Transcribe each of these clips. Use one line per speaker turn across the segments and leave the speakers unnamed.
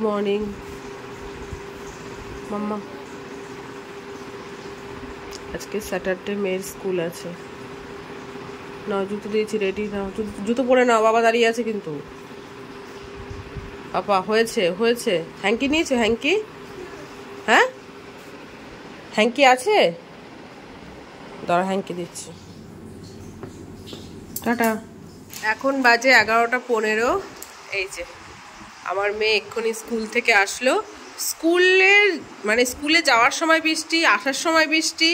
Morning মাম্মা। আজকে Saturday, মেয়ের school আছে। না জুতো দিয়েছি, রেডি নাও, জুতো পরে নাও, বাবা দাঁড়িয়ে আছে কিন্তু। পাপা হয়েছে হয়েছে। হ্যাঙ্কি নিয়েছো? হ্যাঙ্কি? হ্যাঁ হ্যাঙ্কি আছে, দাঁড়া হ্যাঙ্কি দিচ্ছি। টাটা। এখন বাজে 11:15। এই যে আমার মেয়ে এক্ষুনি স্কুল থেকে আসলো। স্কুলে যাওয়ার সময় বৃষ্টি, আসার সময় বৃষ্টি,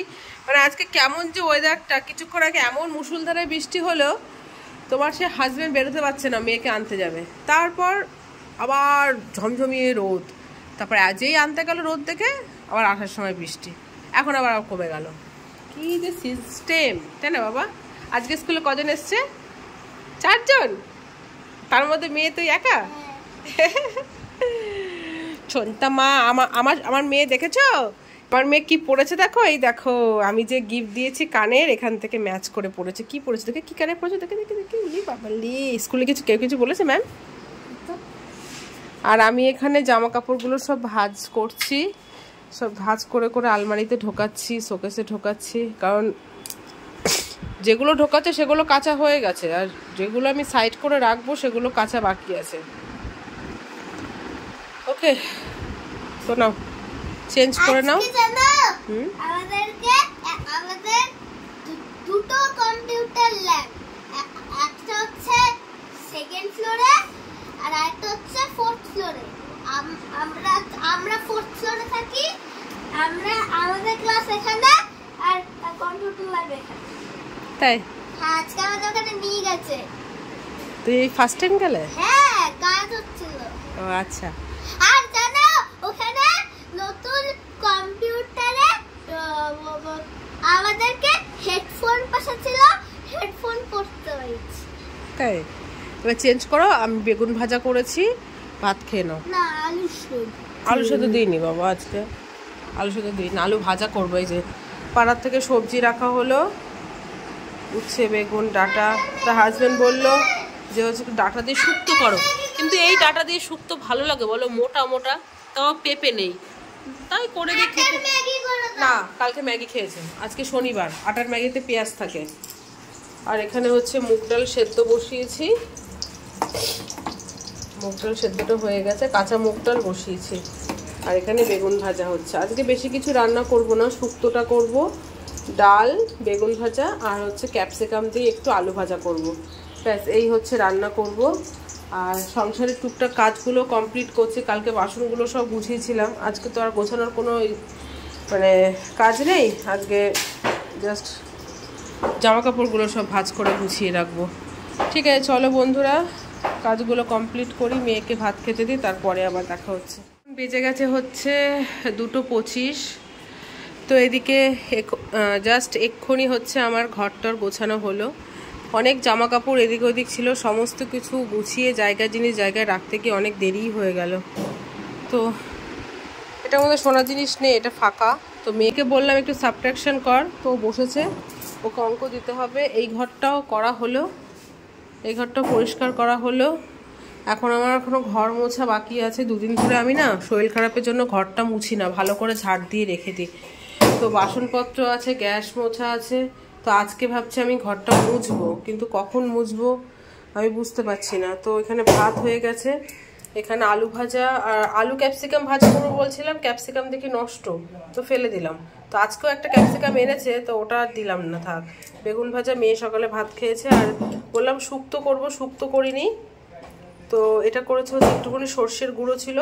মানে আজকে কেমন যে ওয়েদারটা। কিছুক্ষণ আগে এমন মুষলধারে বৃষ্টি হলো, তোমার সে হাজব্যান্ড বেরোতে পারছে না, মেয়েকে আনতে যাবে। তারপর আবার ঝমঝমিয়ে রোদ, তারপর আজই আনতে গেল রোদ দেখে, আবার আসার সময় বৃষ্টি, এখন আবার কমে গেল। কি যে সিস্টেম, তাই না বাবা? আজকে স্কুলে কজন এসছে? 4 জন, তার মধ্যে মেয়ে তুই একা। ছোনতা মা। আমার মেয়ে দেখেছো? আমার মেয়ে কি পড়েছে দেখো, এই দেখো আমি যে গিফট দিয়েছি কানের, এখান থেকে ম্যাচ করে পড়েছে। কি পড়েছে দেখে, কি কানে পড়েছে দেখে দেখে দেখে। উলি বাবালি, স্কুলে কেউ কিছু বলেছে ম্যাম? আর আমি এখানে জামা কাপড়গুলো সব ভাঁজ করছি, সব ভাঁজ করে করে আলমারিতে ঢোকাচ্ছি, শোকেসে ঢোকাচ্ছি। কারণ যেগুলো ঢোকাচ্ছে সেগুলো কাঁচা হয়ে গেছে, আর যেগুলো আমি সাইড করে রাখবো সেগুলো কাঁচা বাকি আছে। ওকে, তো নাও চেঞ্জ করে নাও।
আমাদের দুটো কম্পিউটার ল্যাব, একটা হচ্ছে সেকেন্ড ফ্লোরে আর একটা হচ্ছে ফোর্থ ফ্লোরে। আমরা ফোর্থ ফ্লোরে থাকি। আমাদের ক্লাস এখানে আর কম্পিউটার ল্যাব এখানে।
তাই?
হ্যাঁ, আজকে আমাদের ওখানে নিয়ে গেছে।
তুই ফার্স্ট টাইম গেলে?
হ্যাঁ, কাজ হচ্ছিল।
ও আচ্ছা।
আর জানো ওখানে নতুন কম্পিউটারে আমাদেরকে হেডফোন পাঠাচ্ছিল, হেডফোন পড়তে হয়েছে।
তাই? এবার চেঞ্জ করো। আমি বেগুন ভাজা করেছি, ভাত খেয়ে নাও।
না,
আলু সেদ্ধ দিইনি বাবা, আজকে আলু সেদ্ধ দিইনি, আলু ভাজা করবো। এই যে পাড়ার থেকে সবজি রাখা হলো, উচ্ছে, বেগুন, ডাঁটা। তা হাজব্যান্ড বললো যে হচ্ছে ডাঁটা দিয়ে শুক্তো করো, কিন্তু এই ডাঁটা দিয়ে শুক্তো ভালো লাগে বলো? মোটা মোটা, তাও পেঁপে নেই, তাই করে দিয়ে খেতে। না, কালকে ম্যাগি খেয়েছে, আজকে শনিবার, আটার ম্যাগিতে পেঁয়াজ থাকে। আর এখানে হচ্ছে মুগ ডাল সেদ্ধ বসিয়েছি, মুগ ডাল সেদ্ধটা হয়ে গেছে, কাঁচা মুগ ডাল বসিয়েছি। আর এখানে বেগুন ভাজা হচ্ছে। আজকে বেশি কিছু রান্না করব না, শুক্তোটা করব, ডাল, বেগুন ভাজা আর হচ্ছে ক্যাপসিকাম দিয়ে একটু আলু ভাজা করব। ব্যাস, এই হচ্ছে রান্না করব। আর সংসারের টুকটাক কাজগুলো কমপ্লিট করছি। কালকে বাসনগুলো সব গুছিয়েছিলাম, আজকে তো আর গোছানোর কোনো কাজ নেই। আজকে জাস্ট জামা কাপড়গুলো সব ভাঁজ করে গুছিয়ে রাখবো। ঠিক আছে, চলো বন্ধুরা, কাজগুলো কমপ্লিট করি, মেয়েকে ভাত খেতে দিই, তারপরে আবার দেখা হচ্ছে। বেজে গেছে হচ্ছে 2:25। তো এদিকে জাস্ট এক্ষুনি হচ্ছে আমার ঘরটার গোছানো হলো। অনেক জামা কাপড় এদিক ওদিক ছিল, সমস্ত কিছু গুছিয়ে জিনিস জায়গায় রাখতে গিয়ে অনেক দেরিই হয়ে গেল। তো এটার মধ্যে সোনার জিনিস নেই, এটা ফাঁকা। তো মেয়েকে বললাম একটু সাবট্রাকশন কর, তো বসেছে, ওকে অঙ্ক দিতে হবে। এই ঘরটাও করা হলো, এই ঘরটাও পরিষ্কার করা হলো। এখন আমার এখনো ঘর মোছা বাকি আছে। 2 দিন ধরে আমি না শরীর খারাপের জন্য ঘরটা মুছি না, ভালো করে ঝাড় দিয়ে রেখে দিই। তো বাসনপত্র আছে, গ্যাস মোছা আছে। তো আজকে ভাবছি আমি ঘরটা মুছবো, কিন্তু কখন মুছবো আমি বুঝতে পারছি না। তো এখানে ভাত হয়ে গেছে, এখানে আলু ভাজা আর আলু ক্যাপসিকাম ভাজা করবো বলছিলাম, ক্যাপসিকাম দেখি নষ্ট, তো ফেলে দিলাম। তো আজকেও একটা ক্যাপসিকাম এনেছে, তো ওটা দিলাম না, থাক। বেগুন ভাজা, মেয়ে সকালে ভাত খেয়েছে। আর বললাম শুক্তো করবো, শুক্তো করিনি। তো এটা করেছে হচ্ছে একটুখানি সর্ষের গুঁড়ো ছিল,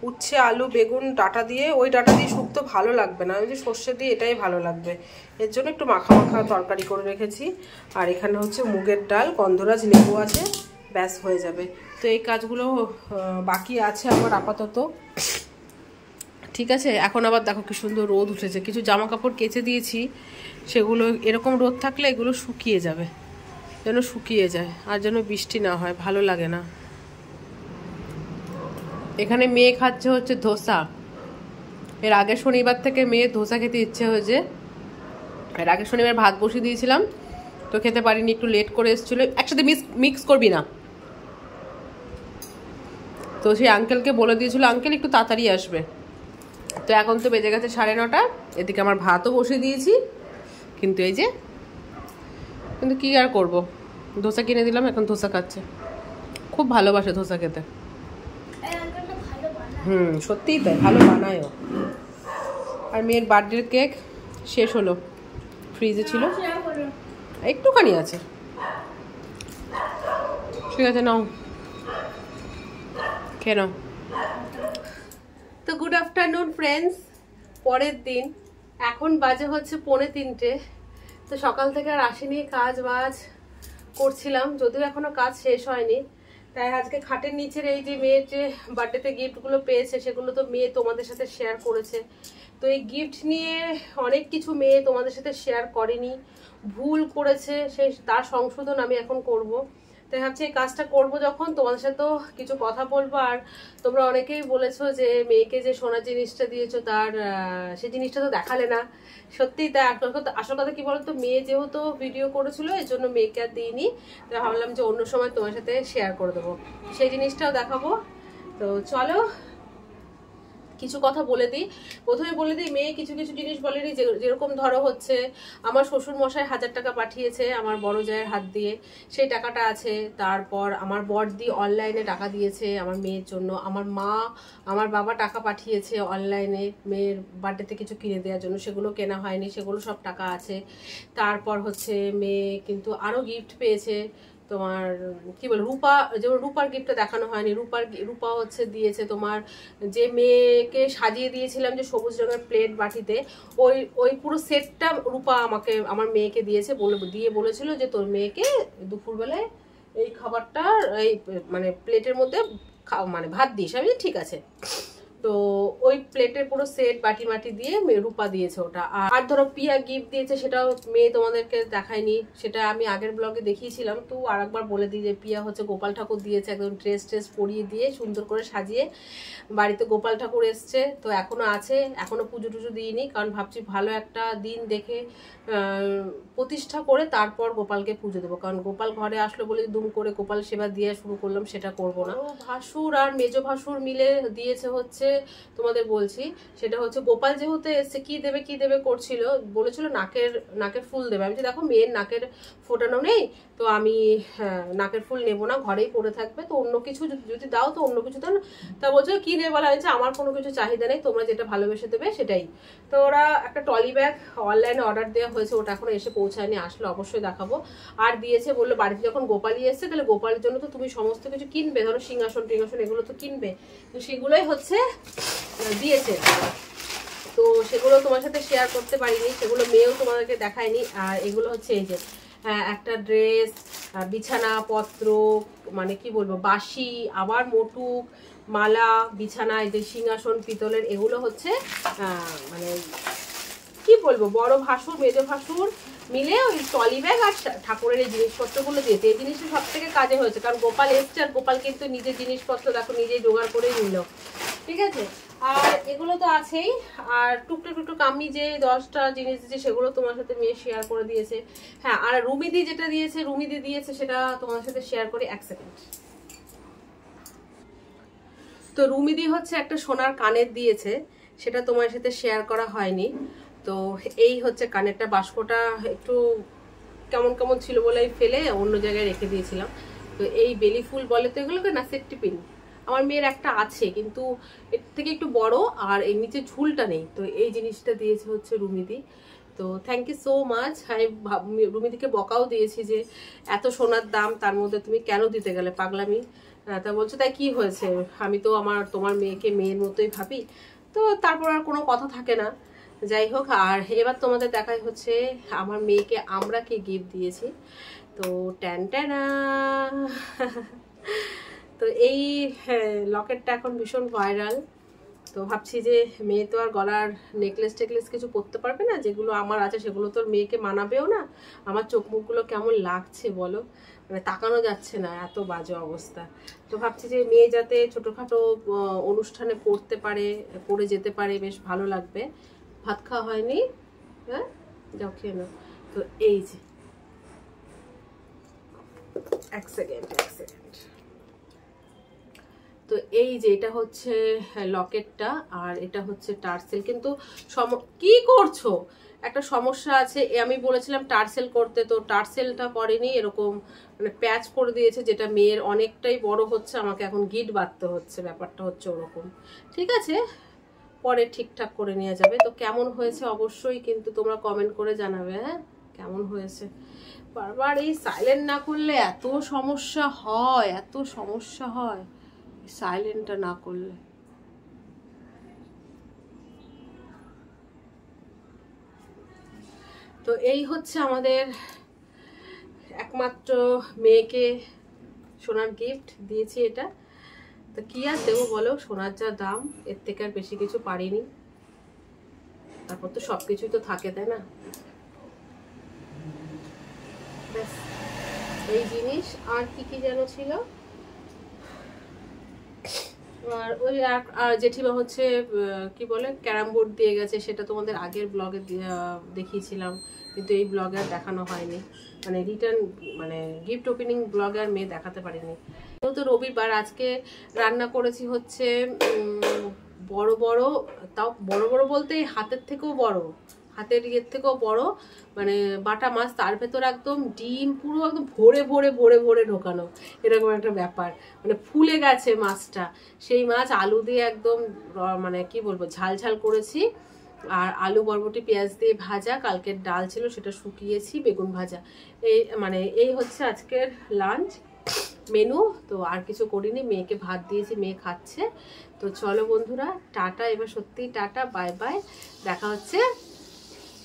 উচ্ছে, আলু, বেগুন, ডাঁটা দিয়ে। ওই ডাঁটা দিয়ে শুক্তো ভালো লাগবে না, ওই যে সর্ষে দিয়ে এটাই ভালো লাগবে। এর জন্য একটু মাখা মাখা তরকারি করে রেখেছি। আর এখানে হচ্ছে মুগের ডাল, গন্ধরাজ, লেবু আছে, ব্যাস হয়ে যাবে। তো এই কাজগুলো বাকি আছে আমার আপাতত। ঠিক আছে, এখন আবার দেখো কি সুন্দর রোদ উঠেছে। কিছু জামা কাপড় কেচে দিয়েছি, সেগুলো এরকম রোদ থাকলে এগুলো শুকিয়ে যাবে, যেন শুকিয়ে যায়, আর যেন বৃষ্টি না হয়, ভালো লাগে না। এখানে মেয়ে খাচ্ছে হচ্ছে ধোসা। এর আগের শনিবার থেকে মেয়ের ধোসা খেতে ইচ্ছে হয়েছে। এর আগের শনিবার ভাত বসিয়ে দিয়েছিলাম, তো খেতে পারিনি, একটু লেট করে এসেছিলো। একসাথে মিক্স করবি না। তো সেই আঙ্কেলকে বলে দিয়েছিল আঙ্কেল একটু তাড়াতাড়ি আসবে। তো এখন তো বেজে গেছে 9:30, এদিকে আমার ভাতও বসে দিয়েছি। কিন্তু এই যে কিন্তু কী আর করবো, ধোসা কিনে দিলাম, এখন ধোসা খাচ্ছে। খুব ভালোবাসে ধোসা খেতে। সত্যিই তাই, ভালো বানায়ও। আর মেয়ের বার্থডের কেক শেষ হলো, ফ্রিজে ছিল, একটুখানি আছে। ঠিক আছে, নাও খেয়ে নাও। তো গুড আফটারনুন ফ্রেন্ডস, পরের দিন। এখন বাজে হচ্ছে 2:45। তো সকাল থেকে আর আসেনি, কাজ বাজ করছিলাম, যদিও এখনো কাজ শেষ হয়নি। তাই আজকে খাটের নিচের এই যে মেয়ের যে বার্থডেতে গিফটগুলো পেয়েছে সেগুলো তো মেয়ে তোমাদের সাথে শেয়ার করেছে। তো এই গিফট নিয়ে অনেক কিছু মেয়ে তোমাদের সাথে শেয়ার করেনি, ভুল করেছে, সেই তার সংশোধন আমি এখন করব। তাই ভাবছি এই কাজটা করবো যখন, তোমাদের সাথেও কিছু কথা বলবো। আর তোমরা অনেকেই বলেছো যে মেয়েকে যে সোনার জিনিসটা দিয়েছো তার সেই জিনিসটা তো দেখালে না। সত্যিই তাই, আসল কথা কি বলতো, মেয়ে যেহেতু ভিডিও করেছিল এর জন্য মেয়েকে আর দিইনি। তাই ভাবলাম যে অন্য সময় তোমার সাথে শেয়ার করে দেবো, সেই জিনিসটাও দেখাবো। তো চলো কিছু কথা বলে দিই। প্রথমে বলে দিই, মেয়ে কিছু কিছু জিনিস বলেনি, যেরকম ধরো হচ্ছে আমার শ্বশুর মশাই 1000 টাকা পাঠিয়েছে আমার বড় জায়ের হাত দিয়ে, সেই টাকাটা আছে। তারপর আমার বড়দি অনলাইনে টাকা দিয়েছে আমার মেয়ের জন্য। আমার মা আমার বাবা টাকা পাঠিয়েছে অনলাইনে মেয়ের বার্থডেতে কিছু কিনে দেওয়ার জন্য, সেগুলো কেনা হয়নি, সেগুলো সব টাকা আছে। তারপর হচ্ছে মেয়ে কিন্তু আরও গিফট পেয়েছে, তোমার কি বল রূপা, যেমন রূপার গিফটটা দেখানো হয়নি, রূপা হচ্ছে দিয়েছে তোমার, যে মেয়েকে সাজিয়ে দিয়েছিলাম যে সবুজ রঙের প্লেট বাটিতে, ওই পুরো সেটটা রূপা আমাকে আমার মেয়েকে দিয়েছে, দিয়ে বলেছিল যে তোর মেয়েকে দুপুরবেলায় এই খাবারটা এই মানে প্লেটের মধ্যে মানে ভাত দিস। আমি ঠিক আছে। তো ওই প্লেটের পুরো সেট বাটি মাটি দিয়ে রূপা দিয়েছে ওটা। আর ধরো পিয়া গিফট দিয়েছে, সেটাও মেয়ে তোমাদেরকে দেখায়নি, সেটা আমি আগের ব্লগে দেখিয়েছিলাম। তো আর একবার বলে দিই যে পিয়া হচ্ছে গোপাল ঠাকুর দিয়েছে, একদম ড্রেস পরিয়ে দিয়ে সুন্দর করে সাজিয়ে বাড়িতে গোপাল ঠাকুর এসছে। তো এখনো আছে, এখনো পুজো টুজো দিইনি, কারণ ভাবছি ভালো একটা দিন দেখে প্রতিষ্ঠা করে তারপর গোপালকে পুজো দেবো। কারণ গোপাল ঘরে আসলো বলে দুম করে গোপাল সেবা দিয়ে শুরু করলাম, সেটা করব না। ভাসুর আর মেজো ভাসুর মিলে দিয়েছে হচ্ছে, তোমাদের বলছি, সেটা হচ্ছে গোপাল যেহেতু এসছে কি দেবে করছিল, বলেছিল নাকের ফুল দেবে। আমি যে দেখো মেয়ের নাকের ফোটানো নেই, তো আমি নাকের ফুল নেবো না, ঘরেই পড়ে থাকবে, তো অন্য কিছু যদি দাও তো অন্য কিছু দাও না। তা বলছে কি নেবে বলা হয়েছে, আমার কোনো কিছু চাহিদা নেই, তোমরা যেটা ভালোবেসে দেবে সেটাই। তো ওরা একটা ট্রলি ব্যাগ অনলাইনে অর্ডার দেওয়া হয়েছে, ওটা এখনো এসে পৌঁছায়নি, আসলে অবশ্যই দেখাবো। আর দিয়েছে, বললো বাড়িতে যখন গোপালই এসছে তাহলে গোপালের জন্য তো তুমি সমস্ত কিছু কিনবে, ধরো সিংহাসন টিংহাসন এগুলো তো কিনবে, তো সেগুলোই হচ্ছে দিয়েছে। তো সেগুলো তোমার সাথে শেয়ার করতে পারিনি, সেগুলো মেয়েও তোমাদেরকে দেখায়নি। আর এগুলো হচ্ছে এই যে একটা ড্রেস, বিছানাপত্র, মানে কি বলবো, বাসি, আবার মোটুক, মালা, বিছানা, এই যে সিংহাসন পিতলের, এগুলো হচ্ছে মানে কি বলবো, বড় ভাসুর মেজো ভাসুর মিলে ওই ট্রলি ব্যাগ আর ঠাকুরের এই জিনিসপত্রগুলো দিয়েছে। এই জিনিসটা সব থেকে কাজে হয়েছে, কারণ গোপাল এসছে আর গোপাল কিন্তু নিজের জিনিসপত্র দেখো নিজেই জোগাড় করেই নিল, ঠিক আছে। আর এগুলো তো আছেই, আর টুকটুক আমি যে 10টা জিনিস দিয়েছি সেগুলো তোমার সাথে মেয়ে শেয়ার করে দিয়েছে। হ্যাঁ, আর রুমিদি যেটা দিয়েছে, রুমিদি দিয়েছে সেটা তোমার সাথে শেয়ার করি, 1 সেকেন্ড। তো রুমিদি হচ্ছে একটা সোনার কানের দিয়েছে, সেটা তোমার সাথে শেয়ার করা হয়নি। তো এই হচ্ছে কানেরটা, বাস্কটা একটু কেমন ছিল বলে ফেলে অন্য জায়গায় রেখে দিয়েছিলাম। তো এই বেলি ফুল বলে তো এগুলোকে না, সেফটি পিন আমার মেয়ের একটা আছে, কিন্তু এর থেকে একটু বড়, আর এর নিচে ঝুলটা নেই। তো এই জিনিসটা দিয়েছে হচ্ছে রুমিদি। তো থ্যাংক ইউ সো মাচ। আমি রুমিদিকে বকাও দিয়েছি যে এত সোনার দাম, তার মধ্যে তুমি কেন দিতে গেলে, পাগলামি। তা বলছে তাই কি হয়েছে, আমি তো তোমার মেয়েকে মেয়ের মতোই ভাবি। তো তারপর আর কোনো কথা থাকে না, যাই হোক। আর এবার তোমাদের দেখাই হচ্ছে আমার মেয়েকে আমরা কি গিফট দিয়েছি। তো ট্যানট্যানা তো এই লকেটটা এখন ভীষণ ভাইরাল। তো ভাবছি যে মেয়ে তো আর গলার নেকলেস টেকলেস কিছু পরতে পারবে না, যেগুলো আমার আছে সেগুলো তো মেয়েকে মানাবেও না। আমার চোখ মুখগুলো কেমন লাগছে বলো, মানে তাকানো যাচ্ছে না, এত বাজে অবস্থা। তো ভাবছি যে মেয়ে যাতে ছোটোখাটো অনুষ্ঠানে পরে যেতে পারে, বেশ ভালো লাগবে। ভাত খাওয়া হয়নি, হ্যাঁ যাও খেয়ে নাও। তো এই যে 1 সেকেন্ড, তো এই যে এটা হচ্ছে লকেটটা আর এটা হচ্ছে টার্সেল। কিন্তু কি করছো, একটা সমস্যা আছে। আমি বলেছিলাম টার্সেল করতে, তো টার্সেলটা করেনি, এরকম মানে প্যাচ করে দিয়েছে, যেটা মেয়ের অনেকটাই বড় হচ্ছে, আমাকে এখন গিট বাঁধতে হচ্ছে, ব্যাপারটা হচ্ছে ওরকম। ঠিক আছে, পরে ঠিকঠাক করে নিয়ে যাবে। তো কেমন হয়েছে অবশ্যই কিন্তু তোমরা কমেন্ট করে জানাবে, হ্যাঁ কেমন হয়েছে। বারবার এই সাইলেন্ট না করলে এত সমস্যা হয়, এত সমস্যা হয় সাইলেন্টটা না করলে। তো এই হচ্ছে আমাদের একমাত্র মেয়েকে সোনার গিফট দিয়েছি এটা। তো কি আর দেবো বলো, সোনার যা দাম, এর থেকে আর বেশি কিছু পারিনি। তারপর তো সবকিছুই তো থাকে, তাই না? ব্যাস এই জিনিস। আর কি কি যেন ছিল, আর ওই আর জেঠিমা হচ্ছে কি বলে ক্যারাম বোর্ড দিয়ে গেছে, সেটা তোমাদের আগের ব্লগে দেখিয়েছিলাম, কিন্তু এই ব্লগে আর দেখানো হয়নি, মানে রিটার্ন মানে গিফট ওপেনিং ব্লগে আর মেয়ে দেখাতে পারিনি। তো রবিবার আজকে রান্না করেছি হচ্ছে বড় বড়, তাও বড় বড় বলতে হাতের থেকেও বড়, হাতের ইয়ের থেকেও বড় মানে বাটা মাছ, তার ভেতর একদম ডিম পুরো একদম ভরে ভরে ভরে ভরে ঢোকানো, এরকম একটা ব্যাপার, মানে ফুলে গেছে মাছটা। সেই মাছ আলু দিয়ে একদম মানে কি বলবো ঝাল ঝাল করেছি, আর আলু বরবটি পেঁয়াজ দিয়ে ভাজা, কালকের ডাল ছিল সেটা শুকিয়েছি, বেগুন ভাজা। এই মানে এই হচ্ছে আজকের লাঞ্চ মেনু। তো আর কিছু করিনি, মেয়েকে ভাত দিয়েছি, মেয়ে খাচ্ছে। তো চলো বন্ধুরা, টাটা, এবার সত্যিই টাটা, বাই বাই, দেখা হচ্ছে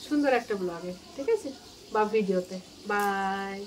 সুন্দর একটা ব্লগে, ঠিক আছে, বা ভিডিওতে। বাই।